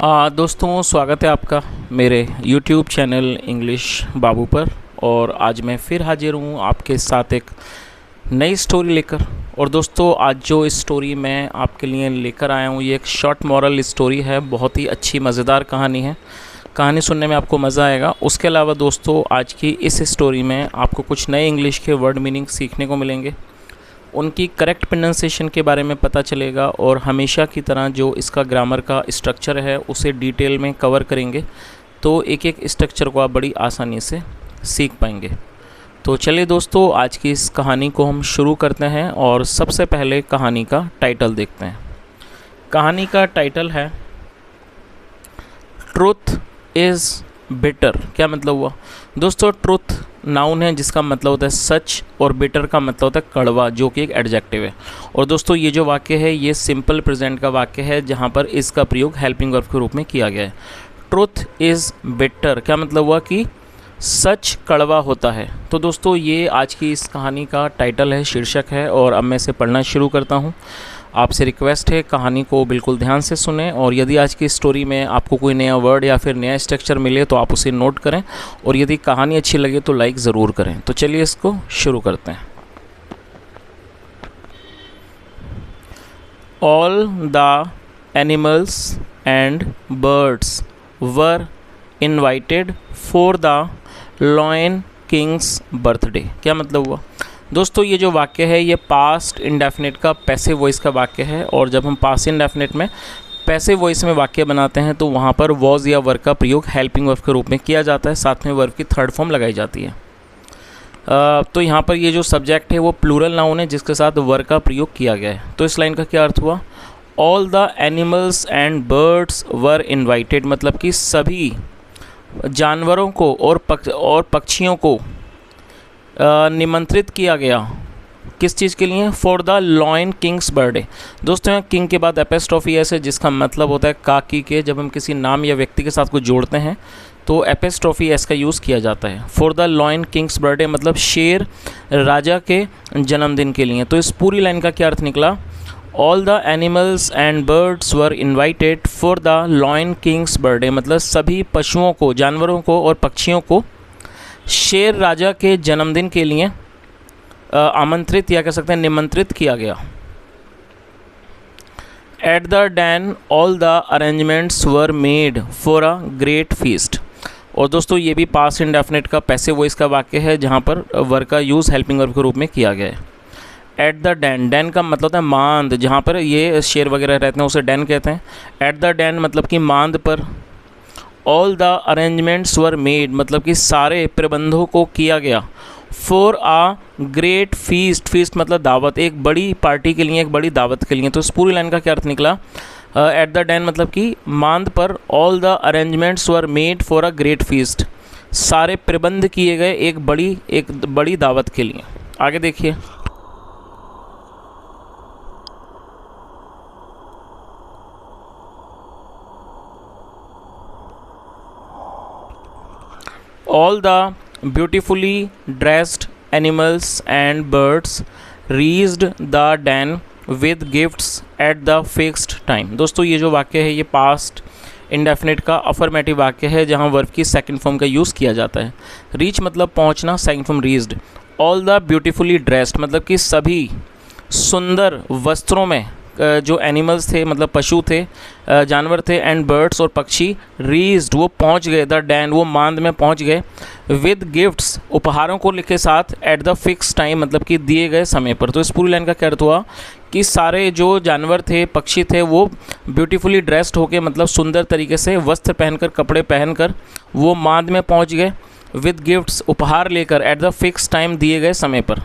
दोस्तों, स्वागत है आपका मेरे YouTube चैनल इंग्लिश बाबू पर। और आज मैं फिर हाजिर हूँ आपके साथ एक नई स्टोरी लेकर। और दोस्तों, आज जो स्टोरी मैं आपके लिए लेकर आया हूँ ये एक शॉर्ट मॉरल स्टोरी है। बहुत ही अच्छी मज़ेदार कहानी है। कहानी सुनने में आपको मज़ा आएगा। उसके अलावा दोस्तों, आज की इस स्टोरी में आपको कुछ नए इंग्लिश के वर्ड मीनिंग सीखने को मिलेंगे, उनकी करेक्ट प्रोनाउंसिएशन के बारे में पता चलेगा और हमेशा की तरह जो इसका ग्रामर का स्ट्रक्चर है उसे डिटेल में कवर करेंगे, तो एक एक स्ट्रक्चर को आप बड़ी आसानी से सीख पाएंगे। तो चलिए दोस्तों, आज की इस कहानी को हम शुरू करते हैं और सबसे पहले कहानी का टाइटल देखते हैं। कहानी का टाइटल है ट्रुथ इज़ बिटर। क्या मतलब हुआ दोस्तों? ट्रुथ नाउन है जिसका मतलब होता है सच, और बिटर का मतलब होता है कड़वा, जो कि एक एडजेक्टिव है। और दोस्तों, ये जो वाक्य है ये सिंपल प्रेजेंट का वाक्य है जहाँ पर इसका प्रयोग हेल्पिंग वर्ब के रूप में किया गया है। ट्रुथ इज़ बिटर क्या मतलब हुआ कि सच कड़वा होता है। तो दोस्तों, ये आज की इस कहानी का टाइटल है, शीर्षक है। और अब मैं इसे पढ़ना शुरू करता हूँ। आपसे रिक्वेस्ट है कहानी को बिल्कुल ध्यान से सुनें, और यदि आज की स्टोरी में आपको कोई नया वर्ड या फिर नया स्ट्रक्चर मिले तो आप उसे नोट करें, और यदि कहानी अच्छी लगे तो लाइक ज़रूर करें। तो चलिए इसको शुरू करते हैं। All the animals and birds were invited for the lion Kings birthday. क्या मतलब हुआ दोस्तों? ये जो वाक्य है ये पास्ट इंडेफिनिट का पैसिव वॉइस का वाक्य है। और जब हम पास्ट इंडेफिनिट में पैसिव वॉइस में वाक्य बनाते हैं तो वहाँ पर वॉज या वर्ब का प्रयोग हेल्पिंग वर्ब के रूप में किया जाता है, साथ में वर्ब की थर्ड फॉर्म लगाई जाती है। तो यहाँ पर ये जो सब्जेक्ट है वो प्लूरल नाउन है जिसके साथ वर्ब का प्रयोग किया गया है। तो इस लाइन का क्या अर्थ हुआ? All the animals and birds were invited, मतलब कि सभी जानवरों को और पक्षियों को निमंत्रित किया गया। किस चीज़ के लिए? For the lion Kings birthday. दोस्तों, यहाँ किंग के बाद एपेस्ट्रॉफी एस है जिसका मतलब होता है काकी के। जब हम किसी नाम या व्यक्ति के साथ कुछ जोड़ते हैं तो एपेस्ट्रॉफी एस का यूज़ किया जाता है। For the lion Kings birthday मतलब शेर राजा के जन्मदिन के लिए। तो इस पूरी लाइन का क्या अर्थ निकला? All the animals and birds were invited for the lion Kings birthday, मतलब सभी पशुओं को, जानवरों को और पक्षियों को शेर राजा के जन्मदिन के लिए आमंत्रित या कह सकते हैं निमंत्रित किया गया। At the Dan all the arrangements were made for a great feast. और दोस्तों, ये भी पास्ट इंडेफिनिट का पैसिव वॉइस का वाक्य है जहाँ पर वर्ब का यूज़ हेल्पिंग वर्ब के रूप में किया गया है। एट द डैन, डैन का मतलब होता है मांद, जहाँ पर ये शेर वगैरह रहते हैं उसे डैन कहते हैं। एट द डैन मतलब कि मांद पर। All the arrangements were made मतलब कि सारे प्रबंधों को किया गया। For uh great feast, feast मतलब दावत, एक बड़ी पार्टी के लिए, एक बड़ी दावत के लिए। तो इस पूरी लाइन का क्या अर्थ निकला? एट द डैन मतलब कि मांद पर। All the arrangements were made for a great feast, सारे प्रबंध किए गए एक बड़ी दावत के लिए। आगे देखिए। All the beautifully dressed animals and birds reached the den with gifts at the fixed time। दोस्तों, ये जो वाक्य है ये पास्ट इंडेफिनिट का अफर्मेटिव वाक्य है जहाँ वर्ब की सेकंड फॉर्म का यूज़ किया जाता है। रीच मतलब पहुँचना, second form reached. All the beautifully dressed मतलब कि सभी सुंदर वस्त्रों में जो एनिमल्स थे मतलब पशु थे, जानवर थे, एंड बर्ड्स और पक्षी, रीच्ड वो पहुंच गए, द डैन वो मांद में पहुंच गए, विद गिफ्ट्स उपहारों को लिखे साथ, एट द फिक्स टाइम मतलब कि दिए गए समय पर। तो इस पूरी लाइन का क्या अर्थ हुआ कि सारे जो जानवर थे, पक्षी थे, वो ब्यूटीफुली ड्रेस्ड होके मतलब सुंदर तरीके से वस्त्र पहनकर, कपड़े पहनकर वो मांद में पहुँच गए, विद गिफ्ट्स उपहार लेकर, एट द फिक्स टाइम दिए गए समय पर।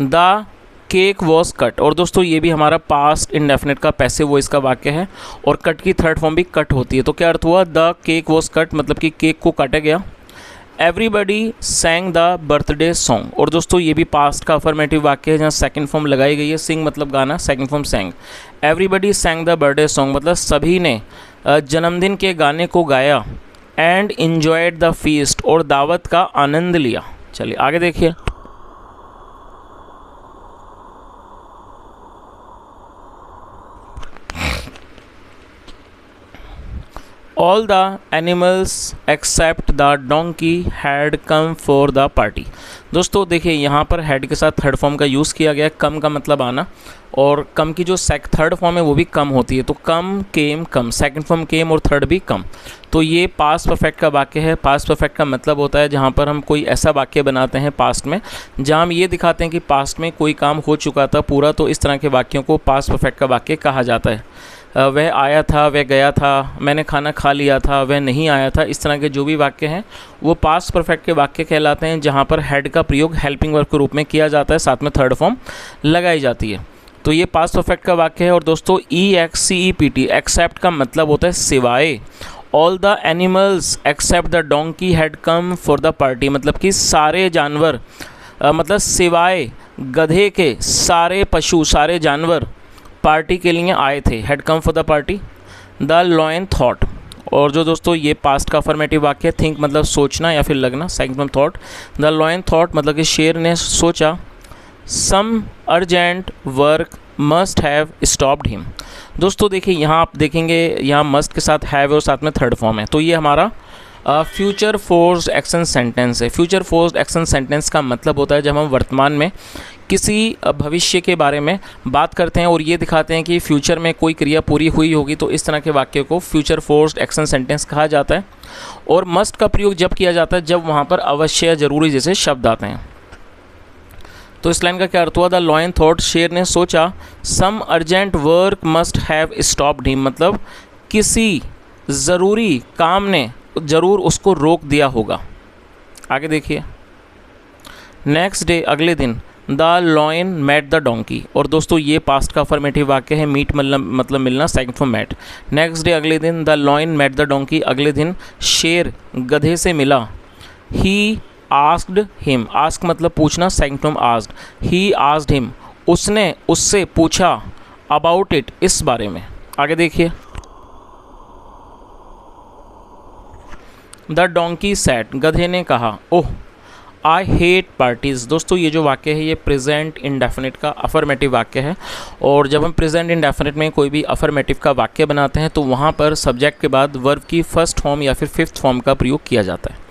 The cake was cut. और दोस्तों, ये भी हमारा पास्ट इंडेफिनिट का पैसिव वॉइस का वाक्य है और कट की थर्ड फॉर्म भी कट होती है। तो क्या अर्थ हुआ? द केक वॉज कट मतलब कि केक को काटा गया। Everybody sang the birthday song. और दोस्तों, ये भी पास्ट का अफर्मेटिव वाक्य है जहाँ सेकंड फॉर्म लगाई गई है। सिंग मतलब गाना, second form सैंग। Everybody sang the birthday song मतलब सभी ने जन्मदिन के गाने को गाया। एंड इन्जॉयड द फीस्ट और दावत का आनंद लिया। चलिए आगे देखिए। All the animals except the donkey had come for the party. दोस्तों देखिए यहाँ पर हैड के साथ थर्ड फॉर्म का यूज़ किया गया। कम का मतलब आना, और कम की जो थर्ड फॉर्म है वो भी कम होती है, तो कम, केम, कम, सेकंड फॉर्म केम और थर्ड भी कम। तो ये पास्ट परफेक्ट का वाक्य है। पास्ट परफेक्ट का मतलब होता है जहाँ पर हम कोई ऐसा वाक्य बनाते हैं पास्ट में जहाँ हम ये दिखाते हैं कि पास्ट में कोई काम हो चुका था पूरा, तो इस तरह के वाक्यों को पास्ट परफेक्ट का वाक्य कहा जाता है। वह आया था, वह गया था, मैंने खाना खा लिया था, वह नहीं आया था, इस तरह के जो भी वाक्य हैं वो पास्ट परफेक्ट के वाक्य कहलाते हैं, जहाँ पर हैड का प्रयोग हेल्पिंग वर्ब के रूप में किया जाता है, साथ में थर्ड फॉर्म लगाई जाती है। तो ये पास्ट परफेक्ट का वाक्य है। और दोस्तों EXCEPT एक्सेप्ट का मतलब होता है सिवाय। All the animals except the donkey had come for the party, मतलब कि सारे जानवर, मतलब सिवाय गधे के सारे पशु, सारे जानवर पार्टी के लिए आए थे। Had come for the party. The lion thought, और जो दोस्तों ये पास्ट का अफर्मेटिव वाक्य है। थिंक मतलब सोचना या फिर लगना, second form thought. The lion thought मतलब कि शेर ने सोचा। Some urgent work must have stopped him. दोस्तों देखिए यहाँ आप देखेंगे यहाँ मस्ट के साथ हैव और साथ में थर्ड फॉर्म है, तो ये हमारा फ्यूचर फोर्स्ड एक्शन सेंटेंस है। फ्यूचर फोर्स्ड एक्शन सेंटेंस का मतलब होता है जब हम वर्तमान में किसी भविष्य के बारे में बात करते हैं और ये दिखाते हैं कि फ्यूचर में कोई क्रिया पूरी हुई होगी, तो इस तरह के वाक्य को फ्यूचर फोर्स्ड एक्शन सेंटेंस कहा जाता है। और मस्ट का प्रयोग जब किया जाता है जब वहाँ पर अवश्य या जरूरी जैसे शब्द आते हैं। तो इस लाइन का क्या अर्थ हुआ? द लॉयन थॉट, शेर ने सोचा। Some urgent work must have stopped him, मतलब किसी ज़रूरी काम ने ज़रूर उसको रोक दिया होगा। आगे देखिए, नेक्स्ट डे, अगले दिन, the lion met the donkey. और दोस्तों ये पास्ट का अफर्मेटिव वाक्य है। मीट मतलब मिलना, second form met. Next day अगले दिन, the lion met the donkey, अगले दिन शेर गधे से मिला। ही आस्क्ड हिम, आस्क मतलब पूछना, second form asked. He asked him, उसने उससे पूछा। अबाउट इट, इस बारे में। आगे देखिए, द डोंकी सेड, गधे ने कहा। ओह आई हेट पार्टीज़। दोस्तों ये जो वाक्य है ये प्रेजेंट इंडेफिनिट का अफर्मेटिव वाक्य है। और जब हम प्रेजेंट इंडेफिनिट में कोई भी अफर्मेटिव का वाक्य बनाते हैं तो वहाँ पर सब्जेक्ट के बाद वर्ब की फर्स्ट फॉर्म या फिर फिफ्थ फॉर्म का प्रयोग किया जाता है।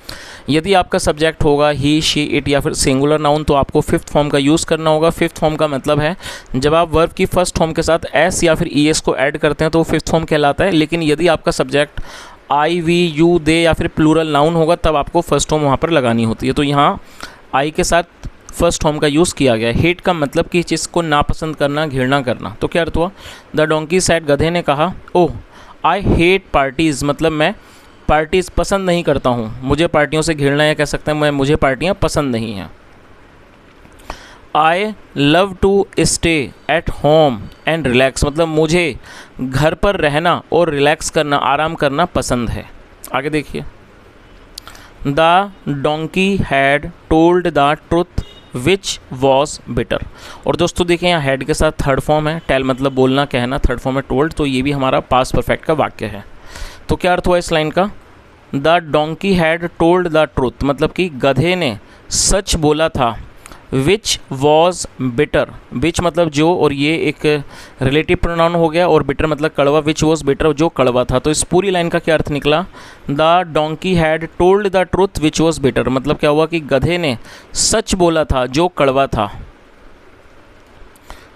यदि आपका सब्जेक्ट होगा ही, शी, इट या फिर सिंगुलर नाउन तो आपको फिफ्थ फॉर्म का यूज़ करना होगा। फिफ्थ फॉर्म का मतलब है जब आप वर्ब की फर्स्ट फॉर्म के साथ एस या फिर ई एस को ऐड करते हैं तो वो फिफ्थ फॉर्म कहलाता है। लेकिन यदि आपका सब्जेक्ट आई, वी, यू, दे या फिर प्लूरल नाउन होगा तब आपको फर्स्ट फॉर्म वहाँ पर लगानी होती है। तो यहाँ आई के साथ फर्स्ट फॉर्म का यूज़ किया गया है। हेट का मतलब कि चीज़ को नापसंद करना, घृणा करना। तो क्या अर्थ हुआ? द डोंकी सेड, गधे ने कहा। ओह आई हेट पार्टीज़, मतलब मैं पार्टीज़ पसंद नहीं करता हूँ। मुझे पार्टियों से घृणा, या कह सकते हैं मुझे पार्टियाँ पसंद नहीं हैं। I love to stay at home and relax, मतलब मुझे घर पर रहना और रिलैक्स करना, आराम करना पसंद है। आगे देखिए, the donkey had told the truth which was bitter. और दोस्तों देखिए यहाँ हैड के साथ थर्ड फॉर्म है। टेल मतलब बोलना, कहना, थर्ड फॉर्म है टोल्ड, तो ये भी हमारा पास्ट परफेक्ट का वाक्य है। तो क्या अर्थ हुआ इस लाइन का? The donkey had told the truth, मतलब कि गधे ने सच बोला था। विच वॉज बिटर, विच मतलब जो, और ये एक रिलेटिव प्रोनाउन हो गया, और बिटर मतलब कड़वा। विच वॉज बिटर, जो कड़वा था। तो इस पूरी लाइन का क्या अर्थ निकला? The donkey had told the truth which was bitter, मतलब क्या हुआ कि गधे ने सच बोला था जो कड़वा था।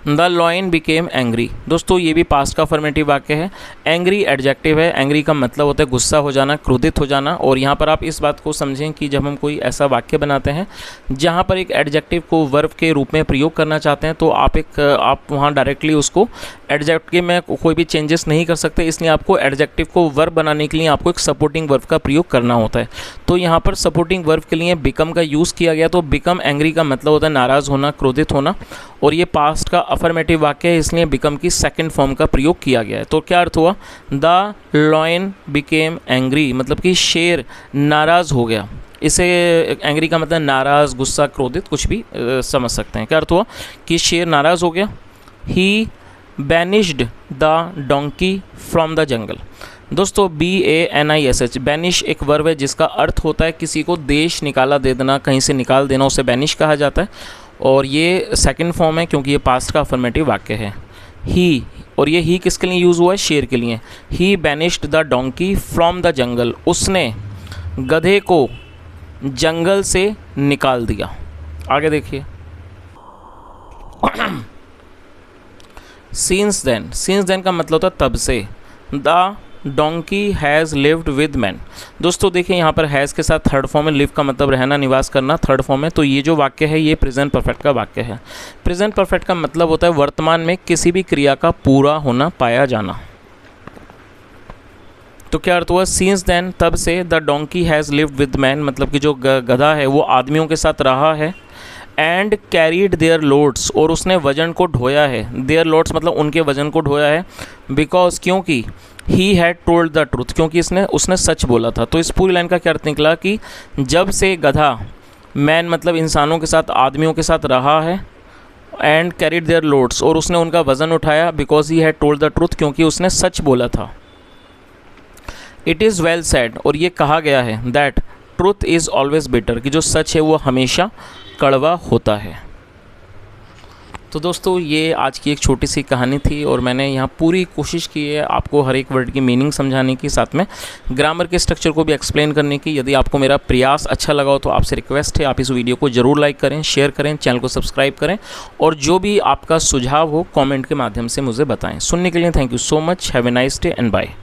The lion became angry. दोस्तों ये भी पास्ट का अफर्मेटिव वाक्य है। एंग्री एडजेक्टिव है। एंग्री का मतलब होता है गुस्सा हो जाना, क्रोधित हो जाना। और यहाँ पर आप इस बात को समझें कि जब हम कोई ऐसा वाक्य बनाते हैं जहाँ पर एक एडजेक्टिव को वर्ब के रूप में प्रयोग करना चाहते हैं तो आप वहाँ डायरेक्टली उसको एडजेक्टिव में कोई भी चेंजेस नहीं कर सकते, इसलिए आपको एडजेक्टिव को वर्ब बनाने के लिए आपको एक सपोर्टिंग वर्ब का प्रयोग करना होता है। तो यहाँ पर सपोर्टिंग वर्ब के लिए बिकम का यूज़ किया गया। तो बिकम एंग्री का मतलब होता है नाराज़ होना, क्रोधित होना, और ये पास्ट का अफर्मेटिव वाक्य है, इसलिए बिकम की सेकंड फॉर्म का प्रयोग किया गया है। तो क्या अर्थ हुआ? द लॉयन बिकेम एंग्री, मतलब कि शेर नाराज़ हो गया। इसे एंग्री का मतलब नाराज़, गुस्सा, क्रोधित, कुछ भी समझ सकते हैं। क्या अर्थ हुआ कि शेर नाराज़ हो गया। He banished the donkey from the jungle. दोस्तों BANISH, बैनिश एक वर्ब है जिसका अर्थ होता है किसी को देश निकाला दे देना, कहीं से निकाल देना, उसे बैनिश कहा जाता है। और ये सेकंड फॉर्म है क्योंकि ये पास्ट का अफर्मेटिव वाक्य है। ही, और ये ही किसके लिए यूज़ हुआ है? शेर के लिए। He banished the donkey from the jungle, उसने गधे को जंगल से निकाल दिया। आगे देखिए, सिंस देन का मतलब होता है तब से। The donkey has lived with man. दोस्तों देखिए यहाँ पर हैज़ के साथ थर्ड फॉर्म में, लिव का मतलब रहना, निवास करना, थर्ड फॉर्म में। तो ये जो वाक्य है ये प्रेजेंट परफेक्ट का वाक्य है। प्रेजेंट परफेक्ट का मतलब होता है वर्तमान में किसी भी क्रिया का पूरा होना, पाया जाना। तो क्या अर्थ हुआ? सिंस देन, तब से, the donkey has lived with man, मतलब कि जो गधा है वो आदमियों के साथ रहा है। एंड कैरीड देयर लोड्स, और उसने वजन को ढोया है। देयर लोड्स मतलब उनके वजन को ढोया है। बिकॉज, क्योंकि, he had told the truth, क्योंकि उसने सच बोला था। तो इस पूरी लाइन का क्या अर्थ निकला कि जब से गधा, मैन मतलब इंसानों के साथ, आदमियों के साथ रहा है। एंड कैरीड देयर लोड्स, और उसने उनका वजन उठाया। Because he had told the truth, क्योंकि उसने सच बोला था। इट इज़ वेल सेड, और ये कहा गया है, that truth is always better, कि जो सच है वो हमेशा कड़वा होता है। तो दोस्तों ये आज की एक छोटी सी कहानी थी, और मैंने यहाँ पूरी कोशिश की है आपको हर एक वर्ड की मीनिंग समझाने की, साथ में ग्रामर के स्ट्रक्चर को भी एक्सप्लेन करने की। यदि आपको मेरा प्रयास अच्छा लगा हो तो आपसे रिक्वेस्ट है, आप इस वीडियो को ज़रूर लाइक करें, शेयर करें, चैनल को सब्सक्राइब करें, और जो भी आपका सुझाव हो कॉमेंट के माध्यम से मुझे बताएँ। सुनने के लिए thank you so much. Have a nice day and bye.